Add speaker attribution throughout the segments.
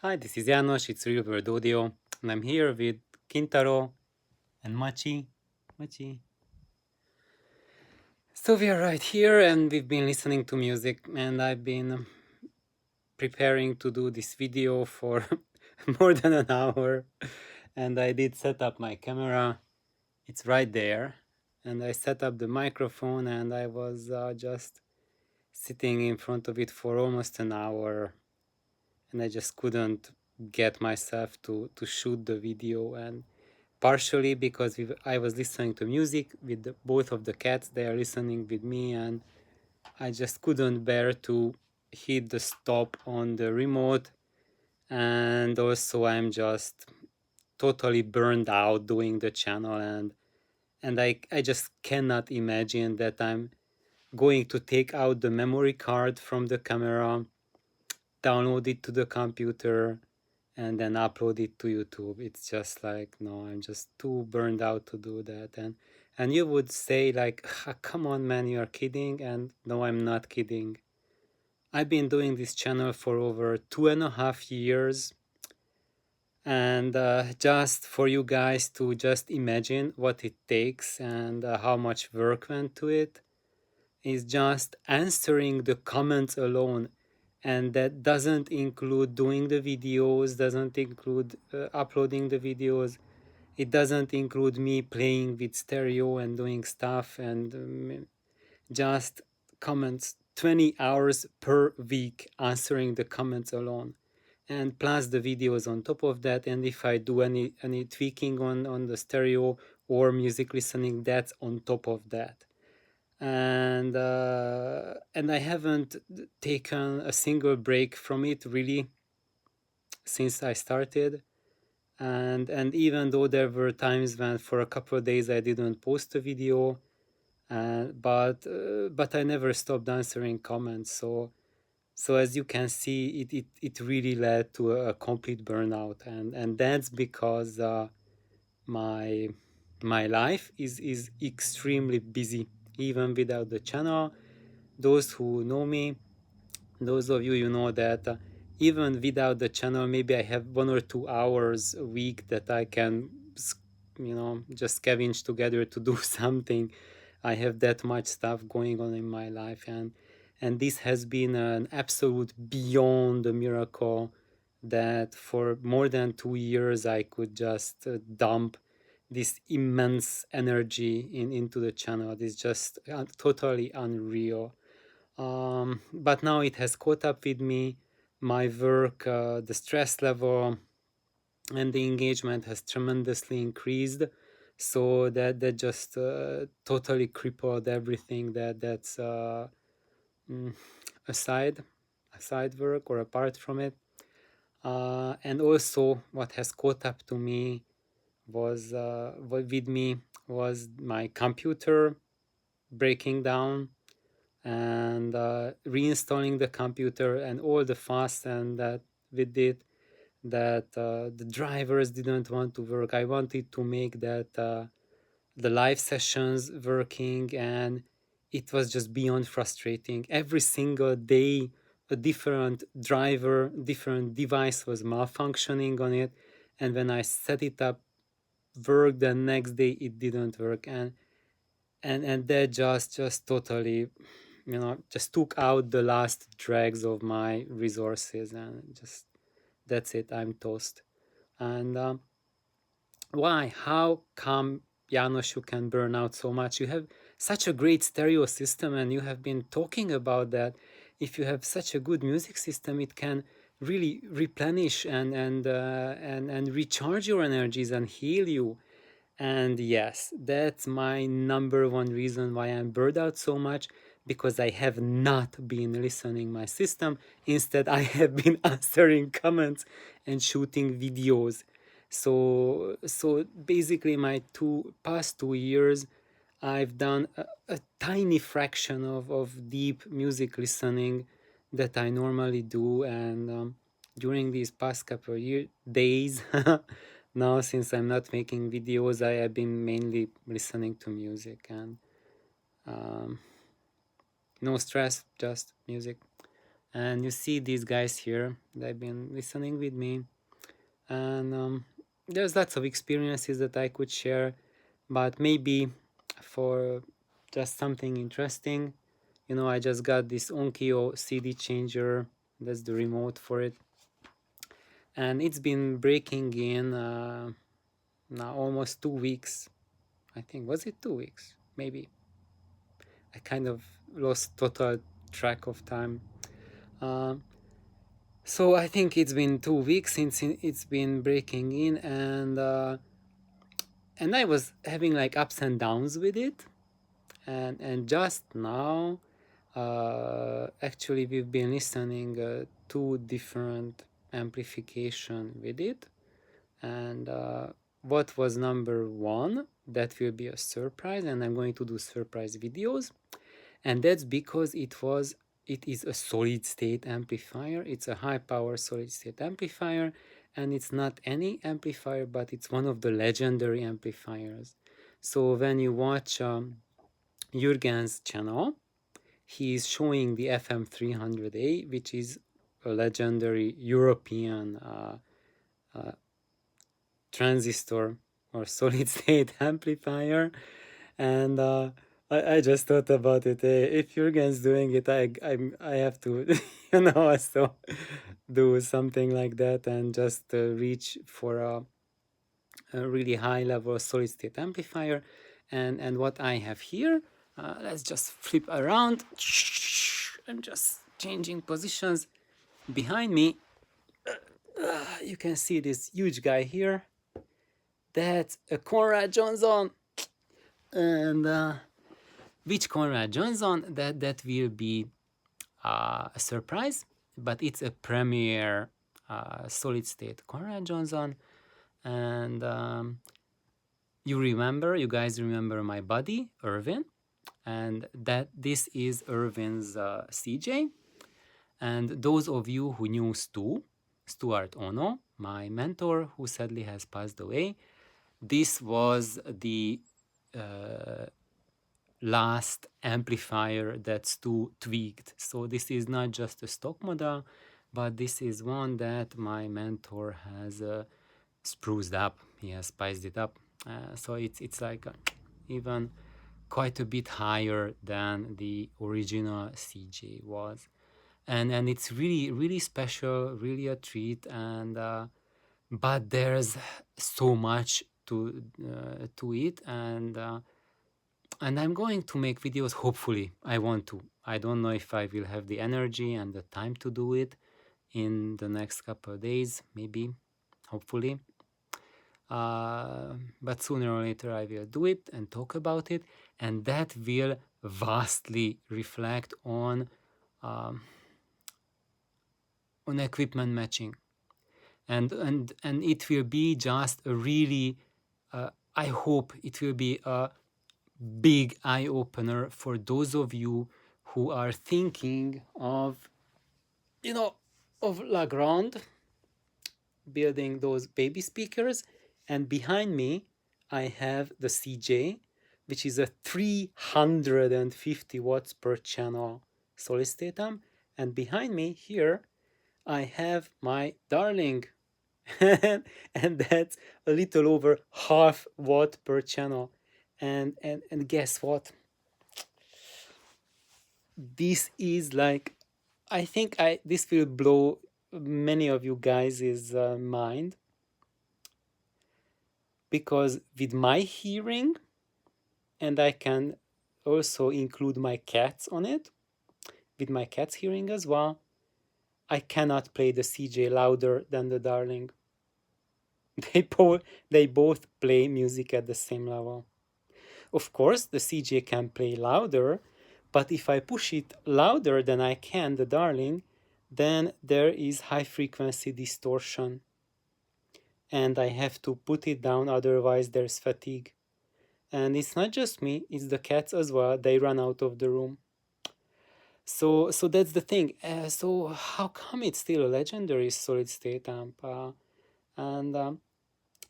Speaker 1: Hi, this is János, it's Real World Audio, and I'm here with Kintaro and Machi. Machi. So we are right here, and we've been listening to music, and I've been preparing to do this video for more than an hour, and I did set up my camera. It's right there, and I set up the microphone, and I was just sitting in front of it for almost an hour, and I just couldn't get myself to shoot the video, and partially because I was listening to music with both of the cats. They are listening with me, and I just couldn't bear to hit the stop on the remote. And also I'm just totally burned out doing the channel, and I just cannot imagine that I'm going to take out the memory card from the camera, download it to the computer, and then upload it to YouTube. It's just like, no, I'm just too burned out to do that. And you would say like, come on man, you're kidding. And no, I'm not kidding. I've been doing this channel for over 2.5 years, and just for you guys to just imagine what it takes and how much work went to it, is just answering the comments alone. And that doesn't include doing the videos, doesn't include uploading the videos. It doesn't include me playing with stereo and doing stuff, and just comments. 20 hours per week answering the comments alone, and plus the videos on top of that. And if I do any tweaking on the stereo or music listening, that's on top of that. And I haven't taken a single break from it really since I started. And even though there were times when for a couple of days I didn't post a video, but I never stopped answering comments. So as you can see, it really led to a complete burnout, and that's because my life is extremely busy even without the channel. Those who know me, those of you, you know that even without the channel, maybe I have 1 or 2 hours a week that I can, just scavenge together to do something. I have that much stuff going on in my life, and this has been an absolute beyond a miracle that for more than 2 years I could just dump this immense energy into the channel. It's just totally unreal. But now it has caught up with me. My work, the stress level, and the engagement has tremendously increased. So that just totally crippled everything that's mm, aside work or apart from it. And also, what has caught up to me was with me was my computer breaking down, and reinstalling the computer and all the fuss and that with it, that the drivers didn't want to work. I wanted to make that the live sessions working, and it was just beyond frustrating. Every single day a different driver, different device was malfunctioning on it, and when I set it up work, the next day it didn't work. And that just totally, just took out the last dregs of my resources, and just that's it, I'm toast. And why, how come, János, you can burn out so much? You have such a great stereo system, and you have been talking about that. If you have such a good music system, it can really replenish and recharge your energies and heal you. And yes, that's my number one reason why I'm burned out so much, because I have not been listening my system. Instead, I have been answering comments and shooting videos. So basically, my past 2 years, I've done a tiny fraction of deep music listening that I normally do. And during these past couple of days, now since I'm not making videos, I have been mainly listening to music, and um, no stress, just music. And you see these guys here, they've been listening with me, and there's lots of experiences that I could share, but maybe for just something interesting, you know, I just got this Onkyo CD changer. That's the remote for it, and it's been breaking in now almost 2 weeks. I think, was it 2 weeks? Maybe. I kind of lost total track of time. Uh, so I think it's been 2 weeks since it's been breaking in, and I was having like ups and downs with it, and just now, actually we've been listening two different amplification with it, and what was number one, that will be a surprise, and I'm going to do surprise videos. And that's because it is a solid state amplifier. It's a high power solid state amplifier, and it's not any amplifier, but it's one of the legendary amplifiers. So when you watch Jürgen's channel, he is showing the FM300A, which is a legendary European transistor or solid state amplifier. And I just thought about it. If Jürgen's doing it, I have to, you know, also do something like that and just reach for a really high level solid state amplifier. And what I have here, let's just flip around. I'm just changing positions. Behind me, you can see this huge guy here. That's a Conrad Johnson. And which Conrad Johnson, that will be a surprise, but it's a premier solid state Conrad Johnson. And you guys remember my buddy Irvin, and that this is Irvin's CJ. And those of you who knew Stuart Ono, my mentor, who sadly has passed away, this was the last amplifier that Stu tweaked. So this is not just a stock model, but this is one that my mentor has spruced up. He has spiced it up. So it's like even quite a bit higher than the original CJ was. And it's really special, really a treat. And but there's so much to it, and I'm going to make videos. Hopefully I want to. I don't know if I will have the energy and the time to do it in the next couple of days, maybe, hopefully, but sooner or later I will do it and talk about it, and that will vastly reflect on equipment matching, and it will be just a really I hope it will be a big eye-opener for those of you who are thinking of, you know, of Legrand, building those baby speakers. And behind me I have the CJ, which is a 350 watts per channel solid state amp, and behind me here I have my darling and that's a little over half watt per channel. And guess what? This is like, I think this will blow many of you guys' mind, because with my hearing, and I can also include my cats on it, with my cats hearing as well, I cannot play the CJ louder than the darling. They both play music at the same level. Of course, the CJ can play louder, but if I push it louder than I can the darling, then there is high frequency distortion. And I have to put it down, otherwise there's fatigue. And it's not just me, it's the cats as well. They run out of the room. So that's the thing. So how come it's still a legendary solid state amp? And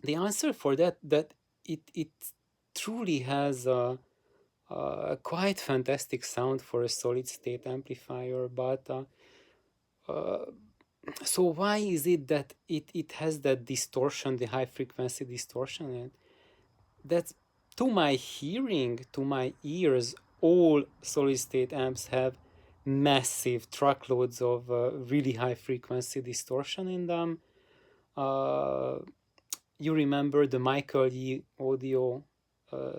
Speaker 1: the answer for that it truly has a quite fantastic sound for a solid state amplifier, but So why is it that it has that distortion, the high frequency distortion? And that's, to my hearing, to my ears, all solid state amps have massive truckloads of really high frequency distortion in them. Uh, you remember the Michael E. Audio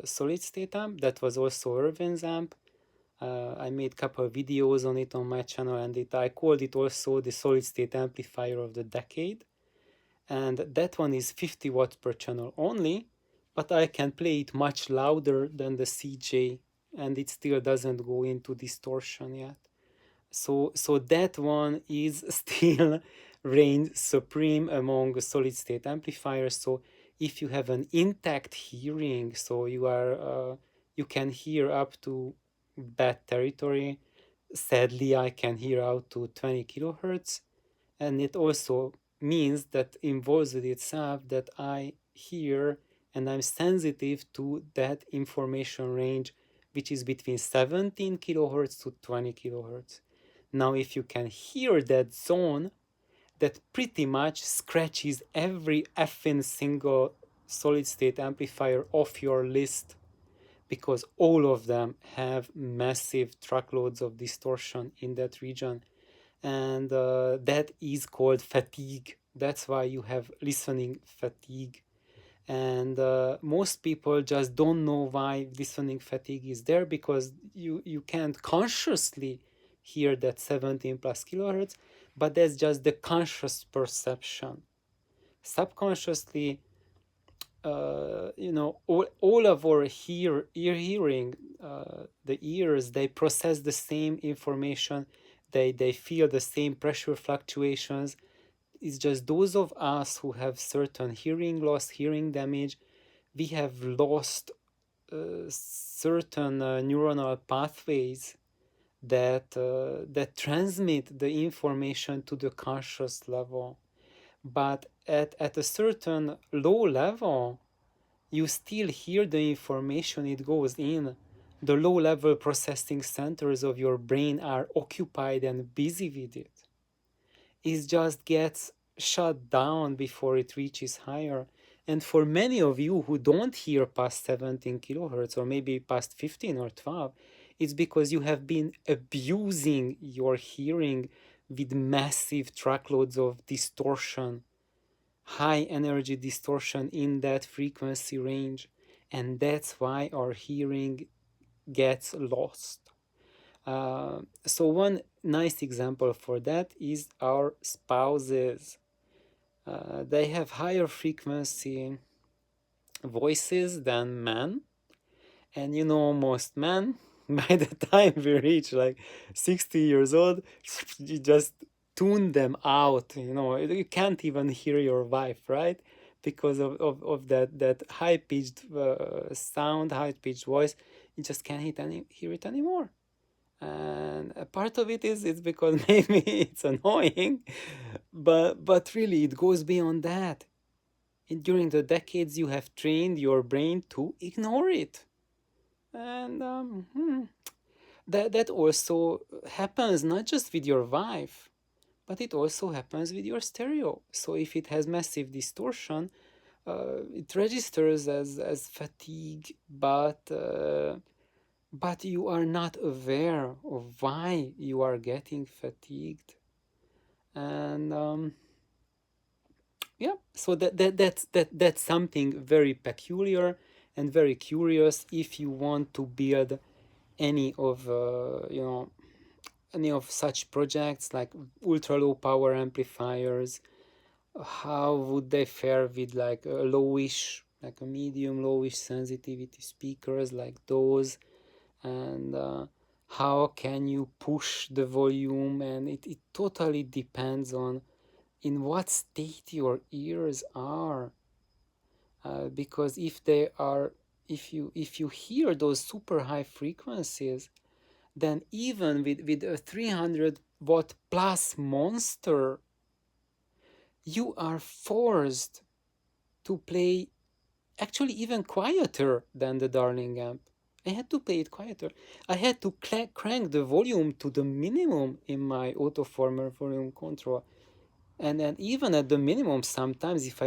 Speaker 1: solid state amp? That was also Irvin's amp. I made a couple of videos on it on my channel, and I called it also the solid state amplifier of the decade. And that one is 50 watts per channel only, but I can play it much louder than the CJ, and it still doesn't go into distortion yet. So that one is still reigns supreme among solid state amplifiers. So if you have an intact hearing, so you can hear up to bad territory. Sadly, I can hear out to 20 kilohertz, and it also means that involves with itself that I hear and I'm sensitive to that information range, which is between 17 kilohertz to 20 kilohertz. Now, if you can hear that zone, that pretty much scratches every effing single solid state amplifier off your list, because all of them have massive truckloads of distortion in that region. And that is called fatigue. That's why you have listening fatigue. And most people just don't know why listening fatigue is there, because you can't consciously hear that 17 plus kilohertz, but that's just the conscious perception. Subconsciously, all of our hearing, the ears, they process the same information, they feel the same pressure fluctuations. It's just those of us who have certain hearing loss, hearing damage, we have lost certain neuronal pathways that transmit the information to the conscious level. But at a certain low level, you still hear the information, it goes in. The low level processing centers of your brain are occupied and busy with it. It just gets shut down before it reaches higher. And for many of you who don't hear past 17 kilohertz or maybe past 15 or 12, it's because you have been abusing your hearing with massive truckloads of distortion, high energy distortion in that frequency range. And that's why our hearing gets lost. So one nice example for that is our spouses. They have higher frequency voices than men, and most men, by the time we reach like 60 years old, you just tune them out. You can't even hear your wife, right? Because of that high-pitched sound, high-pitched voice. You just can't hear it anymore. And a part of it is it's because maybe it's annoying, but really it goes beyond that. During the decades, you have trained your brain to ignore it. And that also happens not just with your wife, but it also happens with your stereo. So if it has massive distortion, it registers as fatigue, but you are not aware of why you are getting fatigued. And so that's something very peculiar and very curious. If you want to build any of any of such projects like ultra low power amplifiers, how would they fare with like a lowish, like a medium lowish sensitivity speakers like those? And how can you push the volume? And it totally depends on in what state your ears are, because if you hear those super high frequencies, then even with a 300 watt plus monster, you are forced to play actually even quieter than the Darling amp. I had to play it quieter. I had to crank the volume to the minimum in my autoformer volume control. And then even at the minimum, sometimes if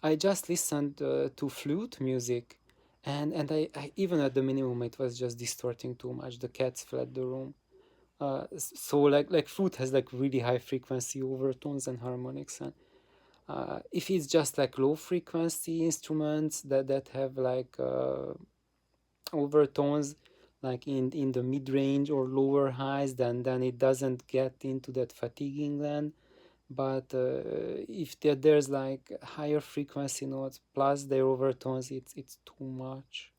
Speaker 1: I just listened to flute music, and I even at the minimum it was just distorting too much. The cats fled the room. So like flute has like really high frequency overtones and harmonics, and if it's just like low frequency instruments that have like overtones like in the mid range or lower highs, then it doesn't get into that fatiguing land. But if there's like higher frequency notes plus their overtones, it's too much.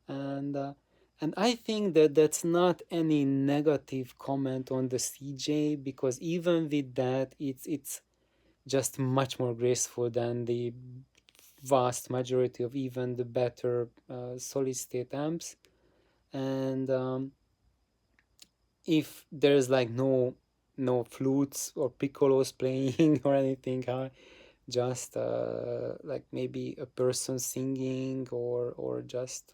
Speaker 1: And uh, and I think that that's not any negative comment on the CJ, because even with that, it's just much more graceful than the vast majority of even the better solid state amps. And if there's like no flutes or piccolos playing or anything, just like maybe a person singing, or just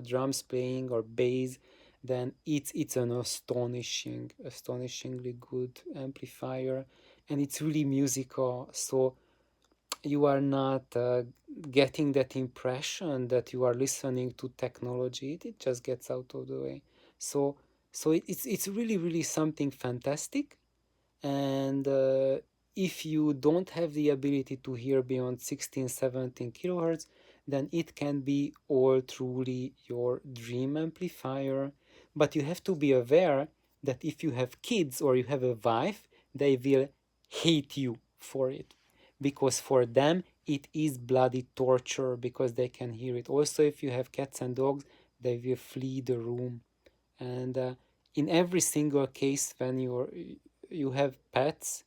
Speaker 1: drums playing or bass, then it's an astonishingly good amplifier, and it's really musical. So you are not getting that impression that you are listening to technology. It just gets out of the way. So it's really something fantastic. And if you don't have the ability to hear beyond 16-17 kilohertz, then it can be all truly your dream amplifier. But you have to be aware that if you have kids or you have a wife, they will hate you for it, because for them it is bloody torture, because they can hear it. Also, if you have cats and dogs, they will flee the room. And in every single case when you have pets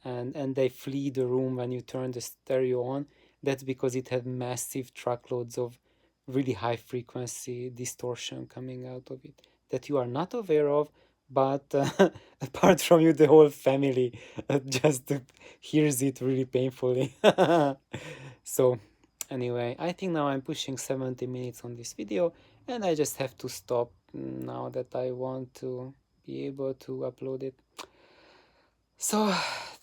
Speaker 1: and they flee the room when you turn the stereo on, that's because it had massive truckloads of really high frequency distortion coming out of it that you are not aware of. But apart from you, the whole family just hears it really painfully. So anyway, I think now I'm pushing 70 minutes on this video, and I just have to stop now that I want to be able to upload it. So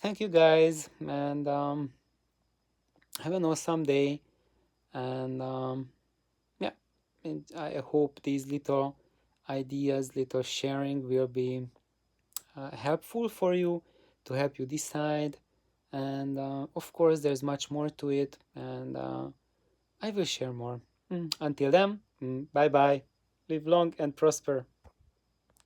Speaker 1: thank you guys, and have an awesome day. And yeah, and I hope these little ideas, little sharing will be helpful for you, to help you decide. And of course, there's much more to it, and I will share more. Until then, bye bye. Live long and prosper.